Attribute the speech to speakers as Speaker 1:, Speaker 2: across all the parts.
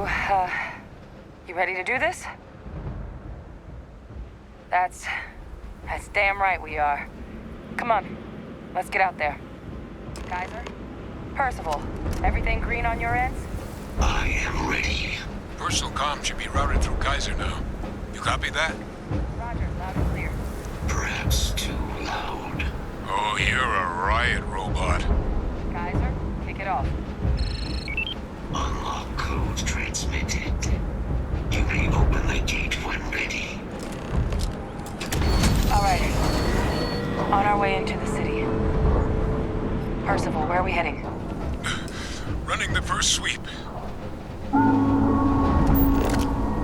Speaker 1: You ready to do this? That's damn right we are. Come on, let's get out there. Kaiser? Percival, everything green on your ends?
Speaker 2: I am ready.
Speaker 3: Personal comm should be routed through Kaiser now. You copy that?
Speaker 1: Roger, loud and clear.
Speaker 2: Perhaps too loud.
Speaker 3: Oh, you're a riot robot.
Speaker 1: Kaiser, kick it off.
Speaker 2: Unlock code transmitted. You may open the gate when ready.
Speaker 1: All right. On our way into the city. Percival, where are we heading?
Speaker 3: Running the first sweep.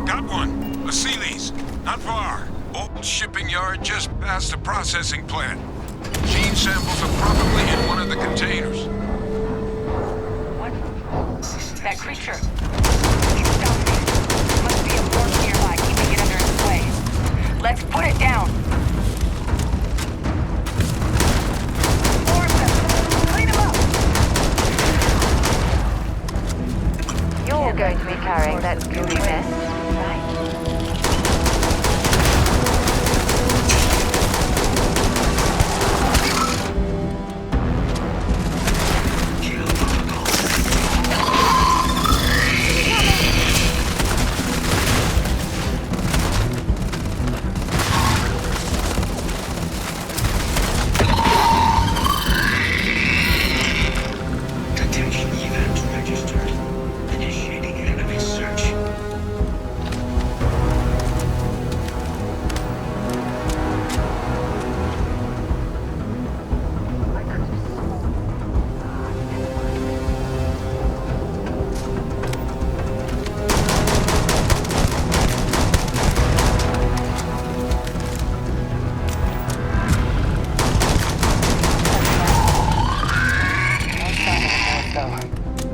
Speaker 3: Got one. A Sealy's. Not far. Old shipping yard just past the processing plant. Gene samples are probably in one of the containers.
Speaker 1: What? That creature. It's dominated. Must be a force nearby, keeping it under its sway. Let's put it down. Force them. Clean them up. You're going to be carrying that gooey mess, right?
Speaker 2: Detection event registered. Initiating enemy search.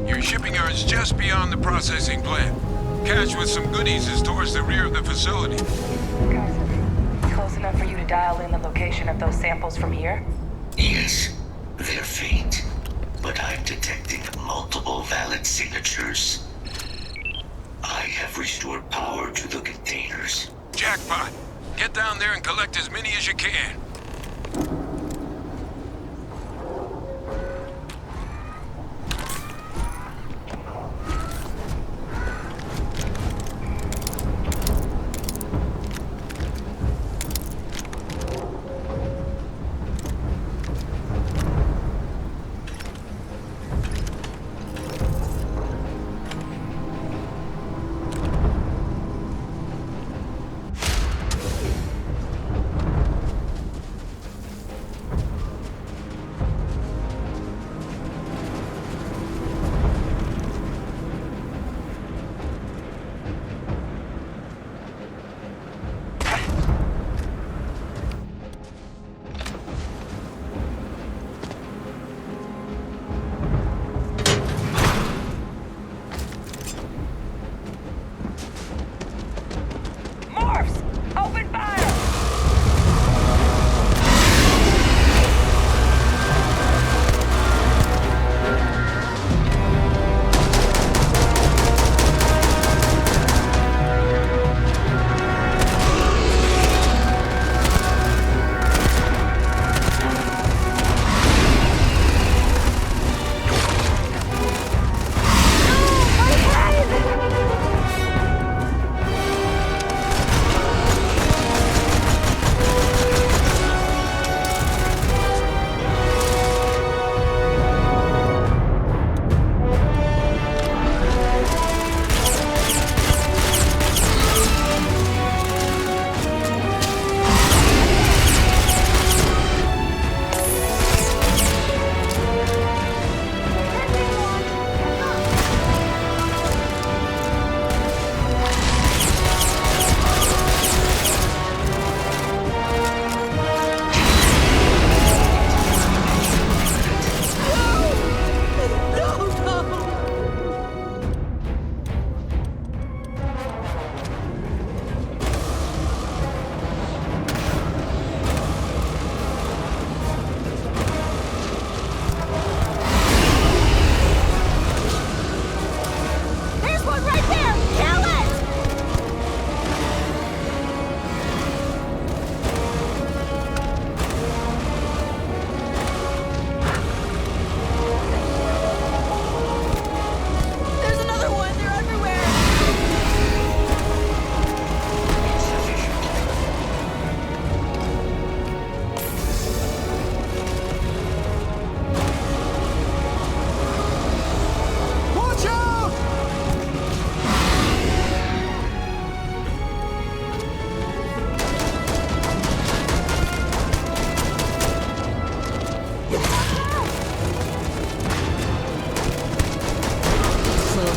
Speaker 3: Your shipping yard's just beyond the processing plant. Cache with some goodies is towards the rear of the facility.
Speaker 1: Kaiser, close enough for you to dial in the location of those samples from here?
Speaker 2: Yes, they're faint, but I'm detecting multiple valid signatures. I have restored power to the containers.
Speaker 3: Jackpot. Get down there and collect as many as you can.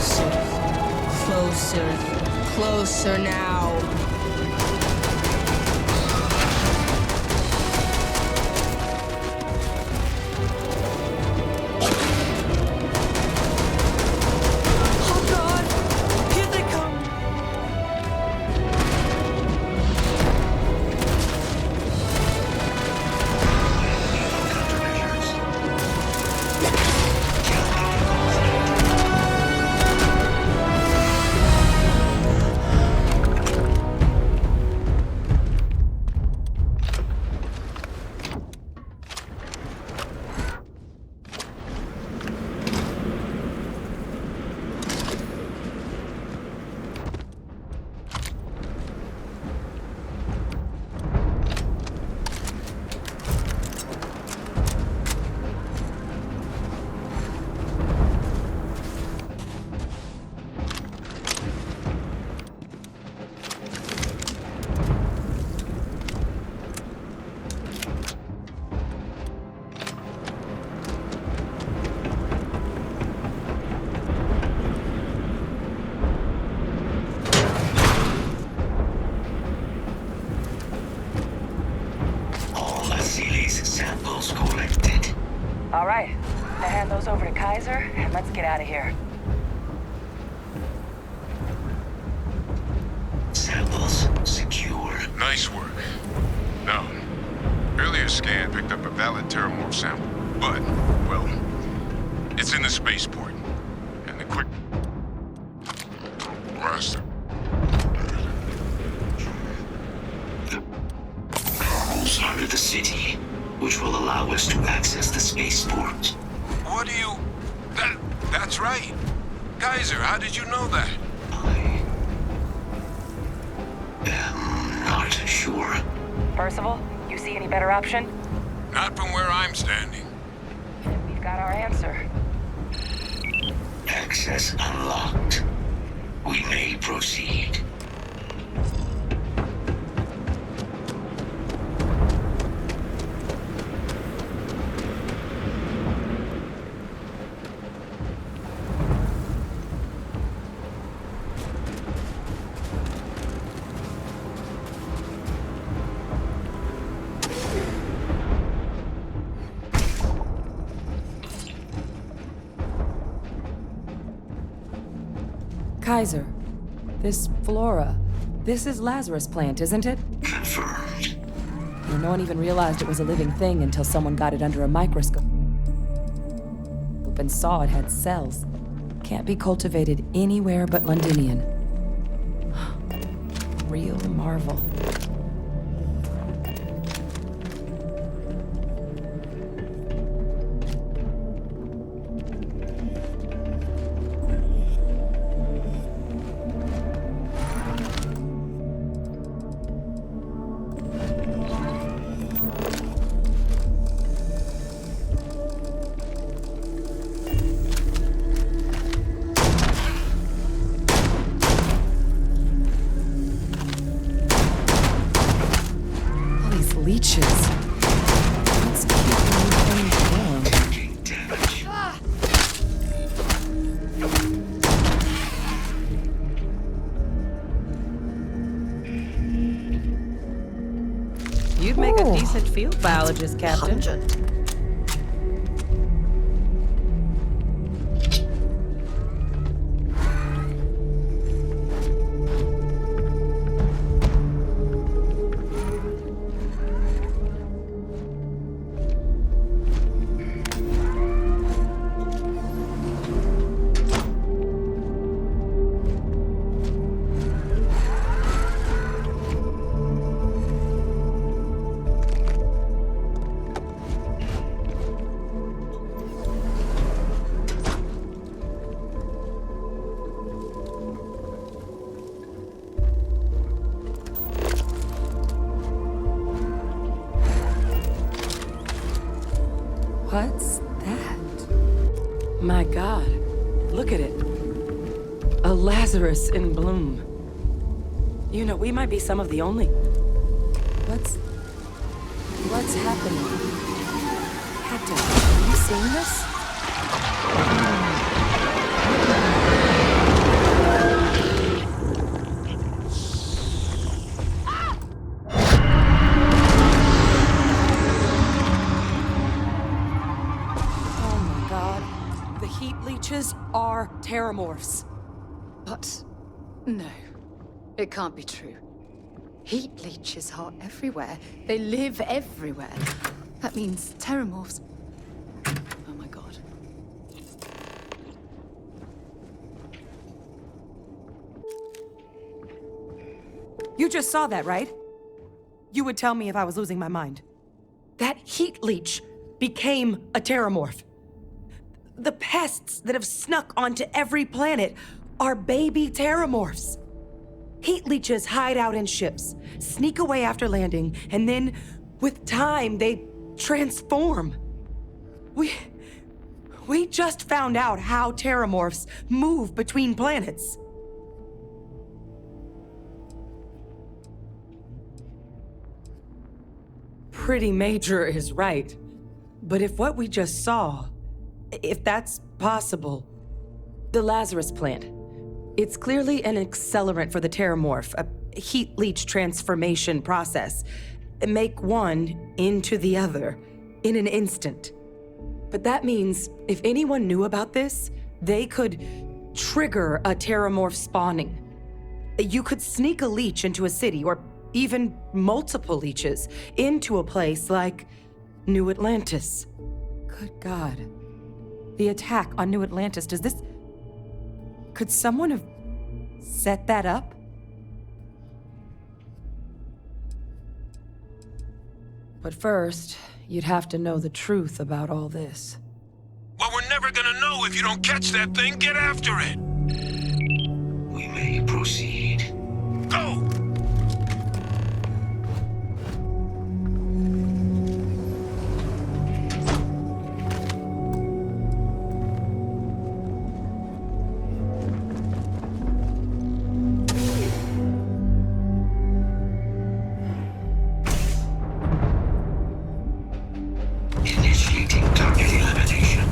Speaker 4: Closer. Closer. Closer now. Oh God! Here they come!
Speaker 2: Samples collected.
Speaker 1: All right. Now hand those over to Kaiser, and let's get out of here.
Speaker 2: Samples secure.
Speaker 3: Nice work. Now, earlier scan picked up a valid Terrormorph sample, but, well, it's in the spaceport. And the quick... Rasta.
Speaker 2: Tunnels under the city, which will allow us to access the spaceport.
Speaker 3: What do you... That's right. Kaiser, how did you know that?
Speaker 2: I am not sure.
Speaker 1: Percival, you see any better option?
Speaker 3: Not from where I'm standing.
Speaker 1: We've got our answer.
Speaker 2: Access unlocked. We may proceed.
Speaker 5: Kaiser, this flora, this is Lazarus plant, isn't it?
Speaker 2: Confirmed.
Speaker 5: Well, no one even realized it was a living thing until someone got it under a microscope and saw it had cells. Can't be cultivated anywhere but Londinion. Real marvel. Leeches. Let's keep them warm.
Speaker 2: Taking damage.
Speaker 6: You'd make a decent field biologist, Captain.
Speaker 4: Pungent.
Speaker 5: What's that? My God, look at it. A Lazarus in bloom. You know, we might be some of the only... What's happening? Hector, are you seeing this? leeches are terrormorphs.
Speaker 7: But no, it can't be true. Heat leeches are everywhere. They live everywhere. That means terrormorphs. Oh my god.
Speaker 5: You just saw that, right? You would tell me if I was losing my mind. That heat leech became a terrormorph. The pests that have snuck onto every planet are baby terrormorphs. Heat leeches hide out in ships, sneak away after landing, and then, with time, they transform. We just found out how terrormorphs move between planets. Pretty Major is right. But if what we just saw, if that's possible, the Lazarus plant, it's clearly an accelerant for the Terrormorph, a heat leech transformation process. Make one into the other in an instant. But that means if anyone knew about this, they could trigger a Terrormorph spawning. You could sneak a leech into a city, or even multiple leeches, into a place like New Atlantis. Good God. The attack on New Atlantis, could someone have set that up? But first, you'd have to know the truth about all this.
Speaker 3: Well, we're never gonna know if you don't catch that thing. Get after it!
Speaker 2: We may proceed.
Speaker 3: Go!
Speaker 2: Initiating target elimination.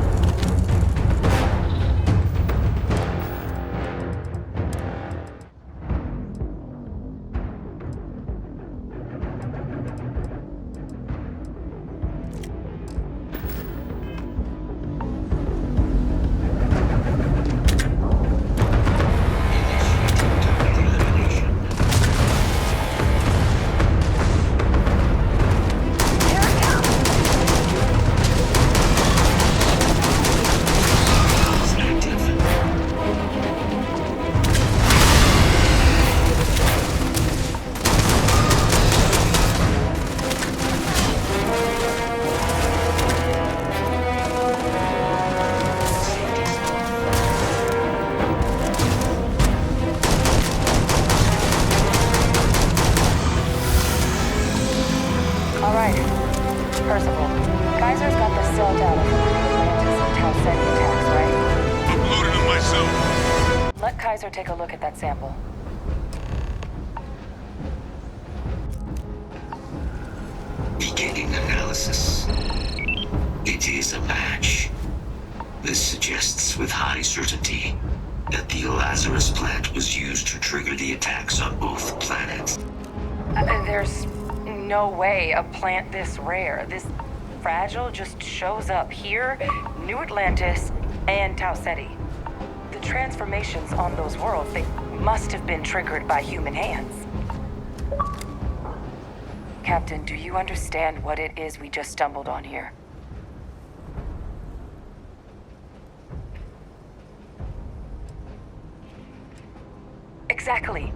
Speaker 2: Initiating target elimination. Active.
Speaker 1: All right. Percival, Kaiser's got the cell data from the Atlantis and Tau Ceti attacks, right?
Speaker 3: Uploaded them myself.
Speaker 1: Let Kaiser take a look at that sample.
Speaker 2: Beginning analysis. It is a match. This suggests with high certainty that the Lazarus plant was used to trigger the attacks on both planets.
Speaker 1: There's no way a plant this rare, this fragile, just shows up here, New Atlantis, and Tau Ceti. The transformations on those worlds, they must have been triggered by human hands. Captain, do you understand what it is we just stumbled on here? Exactly.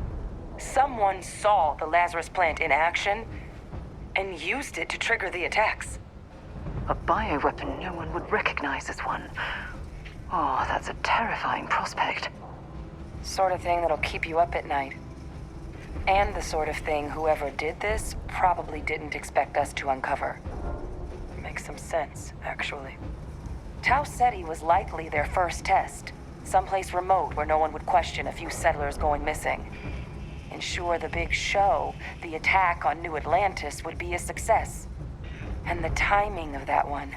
Speaker 1: Someone saw the Lazarus plant in action and used it to trigger the attacks.
Speaker 8: A bioweapon no one would recognize as one. Oh, that's a terrifying prospect.
Speaker 1: Sort of thing that'll keep you up at night. And the sort of thing whoever did this probably didn't expect us to uncover. Makes some sense, actually. Tau Ceti was likely their first test. Someplace remote where no one would question a few settlers going missing. Ensure the big show, the attack on New Atlantis, would be a success. And the timing of that one.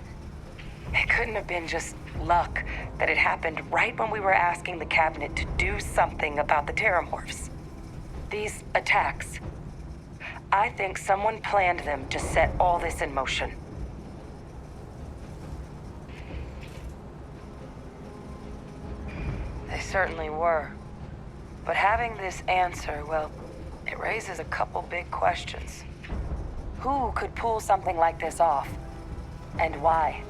Speaker 1: It couldn't have been just luck that it happened right when we were asking the cabinet to do something about the Terrormorphs. These attacks. I think someone planned them to set all this in motion. certainly were. But having this answer, well, it raises a couple big questions. Who could pull something like this off? And why?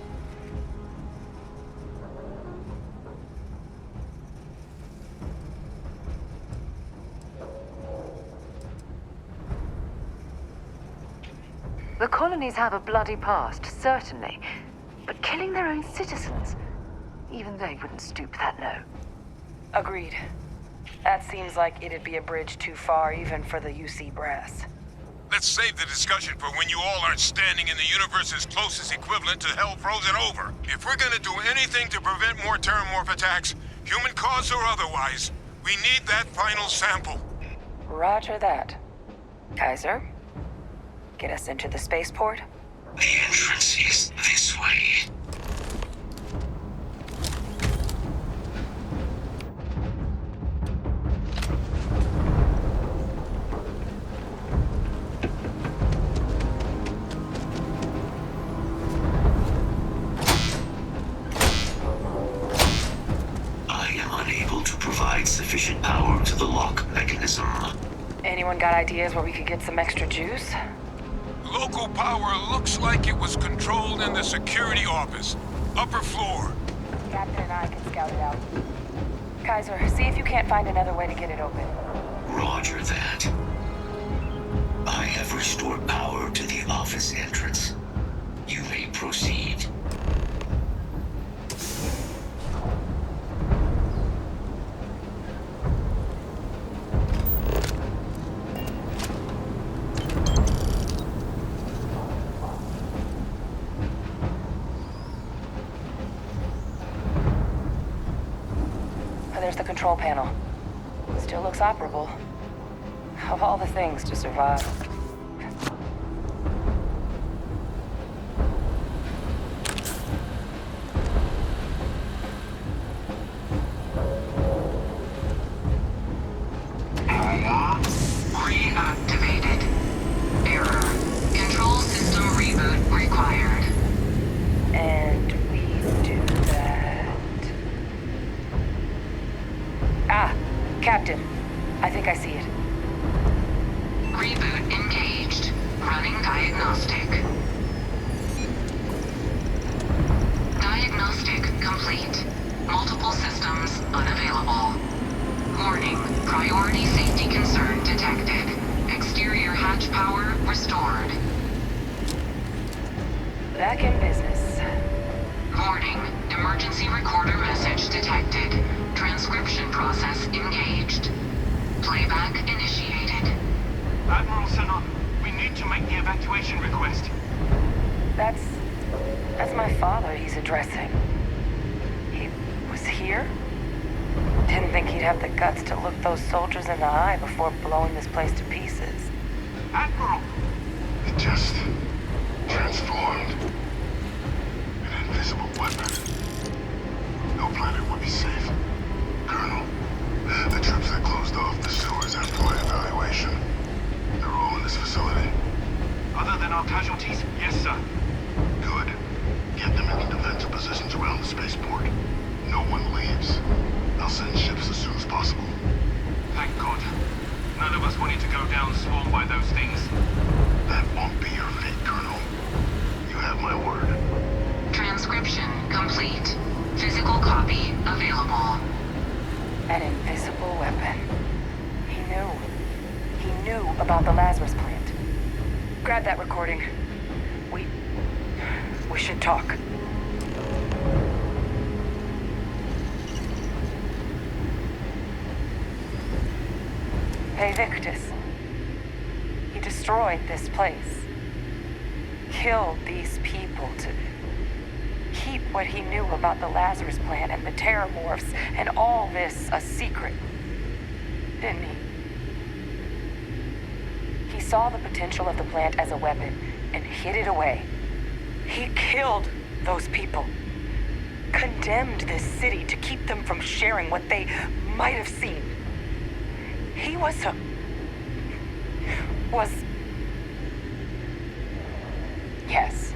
Speaker 8: The colonies have a bloody past, certainly. But killing their own citizens? Even they wouldn't stoop that low.
Speaker 1: Agreed. That seems like it'd be a bridge too far even for the UC brass.
Speaker 3: Let's save the discussion for when you all aren't standing in the universe's closest equivalent to hell frozen over. If we're gonna do anything to prevent more Terrormorph attacks, human cause or otherwise, we need that final sample.
Speaker 1: Roger that. Kaiser, get us into the spaceport?
Speaker 2: The entrance is this way. Sufficient power to the lock mechanism.
Speaker 1: Anyone got ideas where we could get some extra juice?
Speaker 3: Local power looks like it was controlled in the security office. Upper floor.
Speaker 1: Captain and I can scout it out. Kaiser, see if you can't find another way to get it open.
Speaker 2: Roger that. I have restored power to the office entrance. You may proceed.
Speaker 1: There's the control panel. Still looks operable. Of all the things to survive.
Speaker 9: Reactivated. Error. Control system reboot required.
Speaker 1: And we do that. Ah, Captain. I think I see it.
Speaker 9: Reboot engaged. Running diagnostic. Diagnostic complete. Multiple systems unavailable. Warning, priority safety concern detected. Exterior hatch power restored.
Speaker 1: Back in business.
Speaker 9: Warning, emergency recorder message detected. Transcription process engaged. Playback initiated.
Speaker 10: Admiral Sanon, we need to make the evacuation request.
Speaker 1: That's my father he's addressing. He was here? Didn't think he'd have the guts to look those soldiers in the eye before blowing this place to pieces.
Speaker 10: Admiral!
Speaker 11: It just transformed. An invisible weapon. No planet would be safe. Colonel, the troops that closed off the sewers after my evaluation, they're all in this facility.
Speaker 10: Other than our casualties, yes, sir.
Speaker 11: Good. Get them into defensive positions around the spaceport. No one leaves. I'll send ships as soon as possible.
Speaker 10: Thank God. None of us wanted to go down swarmed by those things.
Speaker 11: That won't be your fate, Colonel. You have my word.
Speaker 9: Transcription complete. Physical copy available.
Speaker 1: An invisible weapon. He knew. He knew about the Lazarus plant. Grab that recording. We should talk. Hey, Victus. He destroyed this place. Killed these people to keep what he knew about the Lazarus plant and the Terrormorphs and all this a secret. Didn't he? He saw the potential of the plant as a weapon and hid it away. He killed those people. Condemned this city to keep them from sharing what they might have seen. He was yes.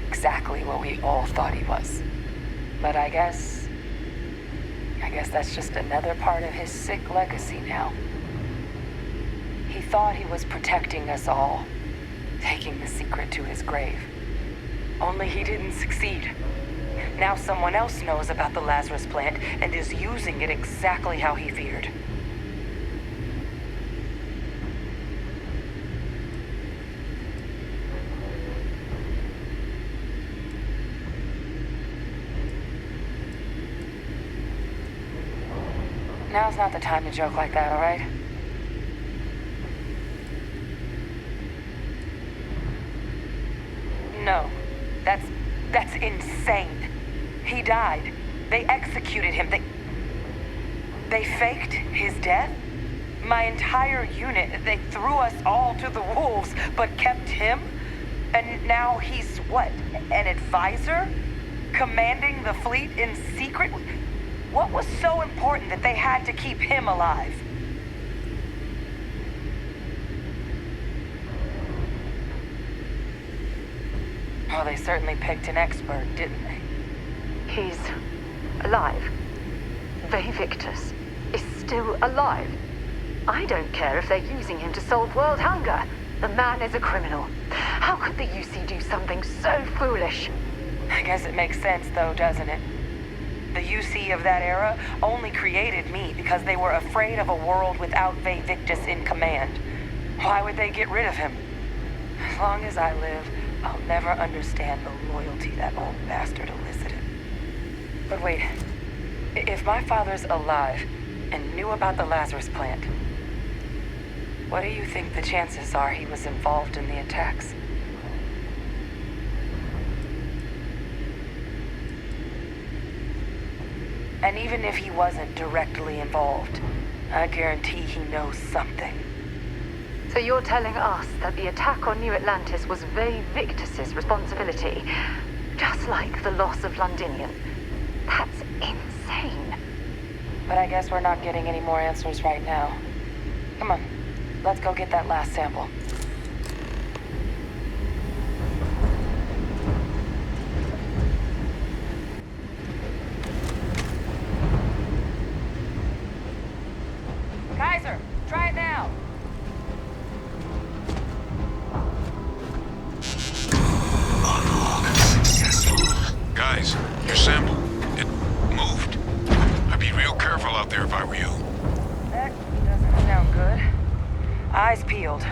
Speaker 1: Exactly what we all thought he was. But I guess I guess that's just another part of his sick legacy now. He thought he was protecting us all, taking the secret to his grave. Only he didn't succeed. Now someone else knows about the Lazarus plant and is using it exactly how he feared. Now's not the time to joke like that, all right? No. That's insane. He died. They executed him. They faked his death? My entire unit, they threw us all to the wolves, but kept him? And now he's what? An advisor? Commanding the fleet in secret? What was so important that they had to keep him alive? Oh, they certainly picked an expert, didn't they?
Speaker 8: He's alive. Victus is still alive. I don't care if they're using him to solve world hunger. The man is a criminal. How could the UC do something so foolish?
Speaker 1: I guess it makes sense, though, doesn't it? The UC of that era only created me because they were afraid of a world without Victus in command. Why would they get rid of him? As long as I live, I'll never understand the loyalty that old bastard elicited. But wait, if my father's alive and knew about the Lazarus plant, what do you think the chances are he was involved in the attacks? And even if he wasn't directly involved, I guarantee he knows something.
Speaker 8: So you're telling us that the attack on New Atlantis was Victus's responsibility, just like the loss of Londinion. That's insane.
Speaker 1: But I guess we're not getting any more answers right now. Come on, let's go get that last sample. Kaiser, try it now.
Speaker 2: Unlock successful.
Speaker 3: Guys, your sample, it moved. I'd be real careful out there if I were you.
Speaker 1: That doesn't sound good. Eyes peeled.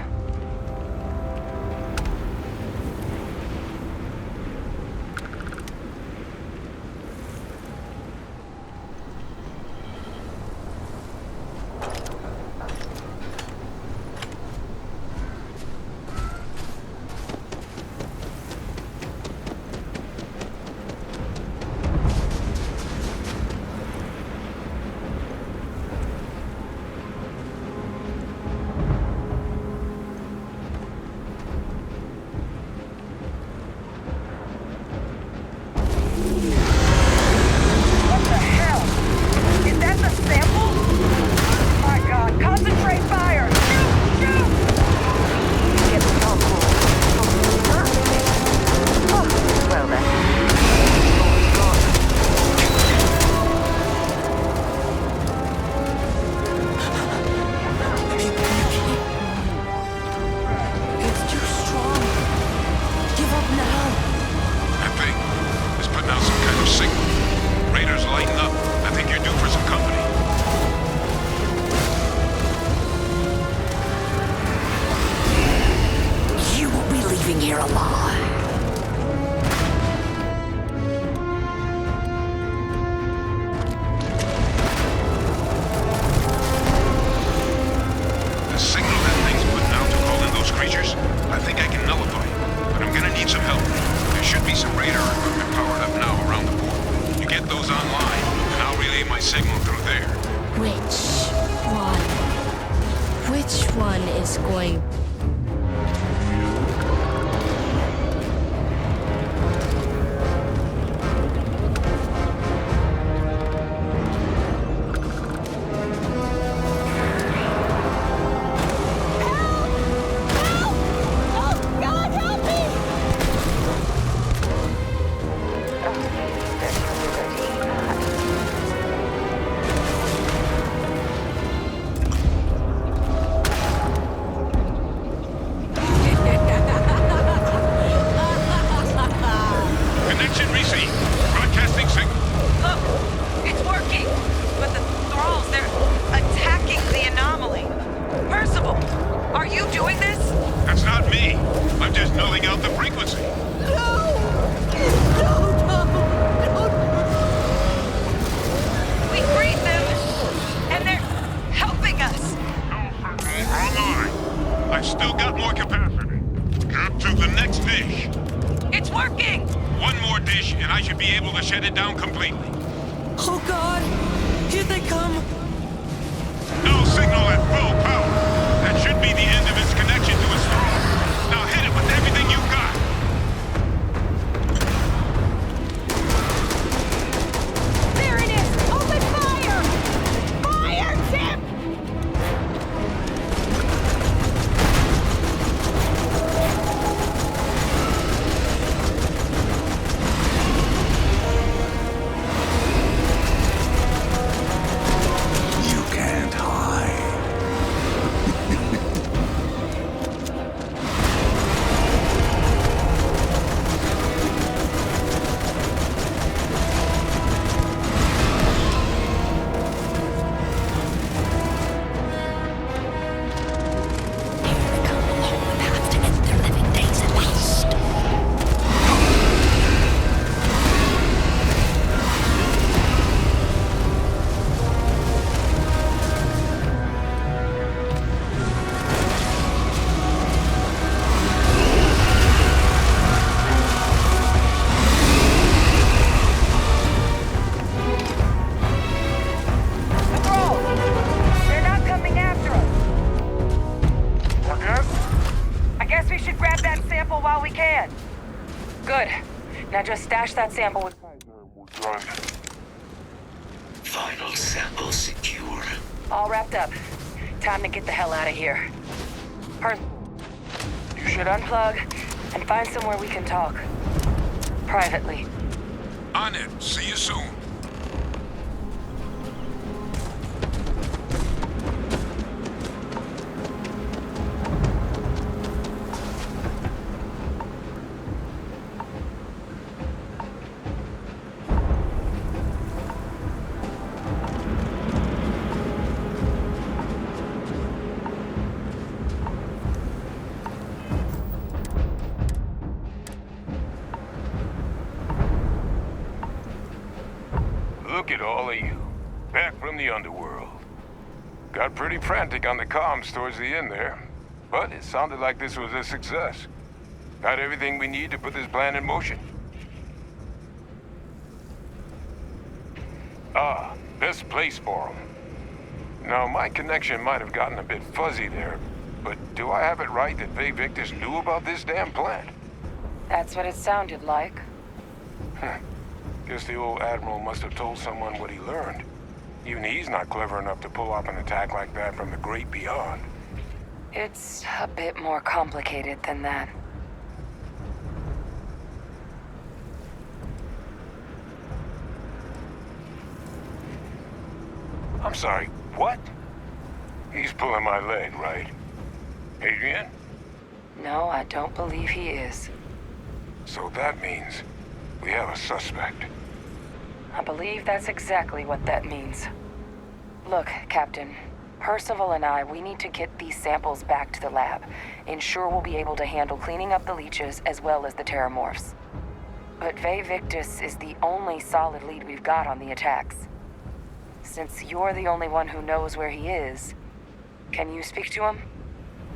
Speaker 4: Oh God! Here they come!
Speaker 3: No signal at full power. That should be the end of its connection to its throne. Now hit it with everything you've got.
Speaker 1: There it is! Open fire! Fire, Tip!
Speaker 11: You can't hide.
Speaker 1: They're not coming after us. I guess we should grab that sample while we can. Good. Now just stash that sample with...
Speaker 2: Final sample secure.
Speaker 1: All wrapped up. Time to get the hell out of here. You should unplug and find somewhere we can talk. Privately.
Speaker 3: On it. See you soon. Look at all of you. Back from the underworld. Got pretty frantic on the comms towards the end there. But it sounded like this was a success. Got everything we need to put this plan in motion. Ah, best place for them. Now, my connection might have gotten a bit fuzzy there, but do I have it right that Victus knew about this damn plant?
Speaker 1: That's what it sounded like.
Speaker 3: Guess the old Admiral must have told someone what he learned. Even he's not clever enough to pull off an attack like that from the great beyond.
Speaker 1: It's a bit more complicated than that.
Speaker 3: I'm sorry, what? He's pulling my leg, right? Adrian?
Speaker 1: No, I don't believe he is.
Speaker 3: So that means we have a suspect.
Speaker 1: I believe that's exactly what that means. Look, Captain. Percival and we need to get these samples back to the lab. Ensure we'll be able to handle cleaning up the leeches as well as the Terrormorphs. But Victus is the only solid lead we've got on the attacks. Since you're the only one who knows where he is, can you speak to him?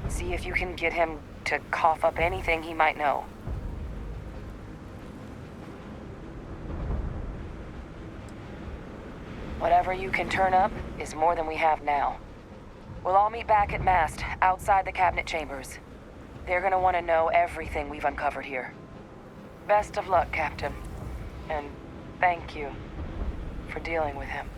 Speaker 1: See if you can get him to cough up anything he might know. Whatever you can turn up is more than we have now. We'll all meet back at Mast, outside the cabinet chambers. They're gonna want to know everything we've uncovered here. Best of luck, Captain. And thank you for dealing with him.